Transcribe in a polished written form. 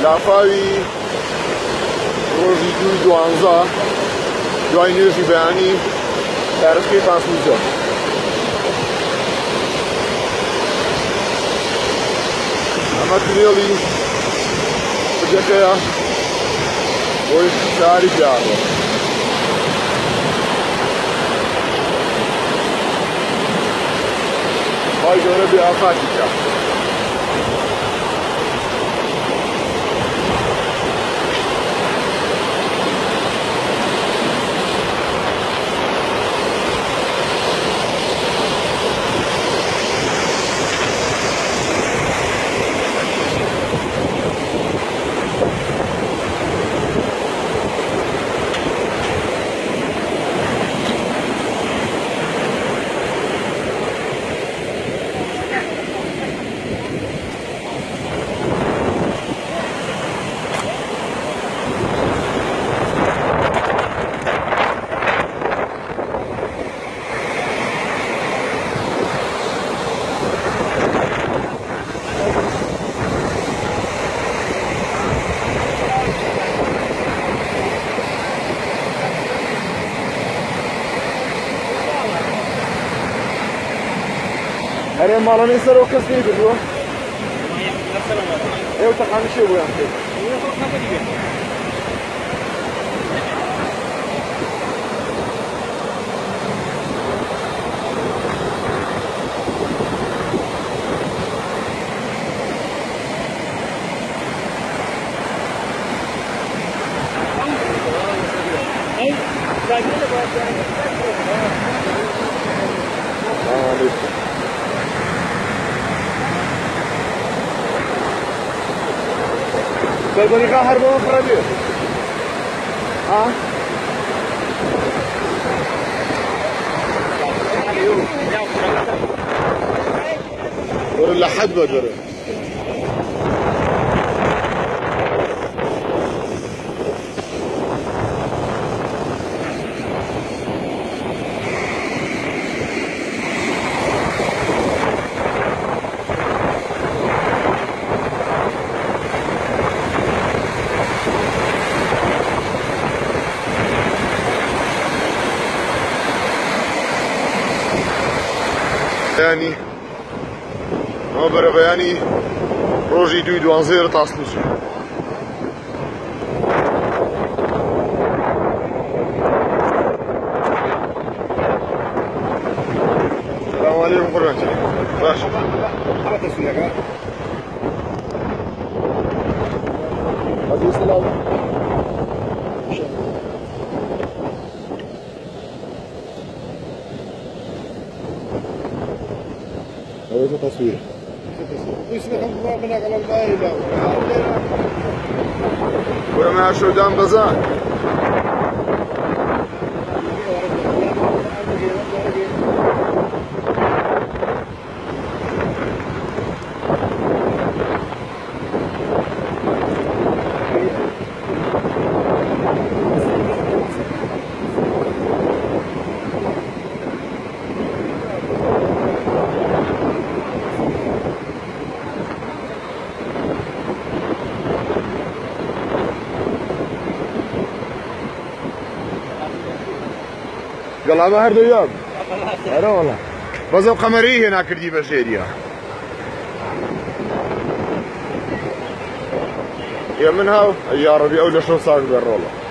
لافاوی ڕۆژی 2/12 دوای نوێژی بەیانی دارەسکەی پاسمیزە. ئەمە تونێڵی بجەکەیە بۆی شاری پیاڕۆ. خی گەورە بێ ئافاتی بکات. هرم مالا نسر و کس نیست بودو؟ ایو تخانشی بودم که. بالبريقة هربوا فرابيو ها ولا حد بدر بەیانی ئەمە بەرە بەیانی ڕۆژی 2/12 تاسلوچە. سلام علیکم قوربانتان. باشە هەزی سلام هذا تصوير. وما شو دام بزان. قال ما هردو يوم هذا والله بزو قمري هنا كردي بجيريا يا منها يا ربي اول شو صار بالروله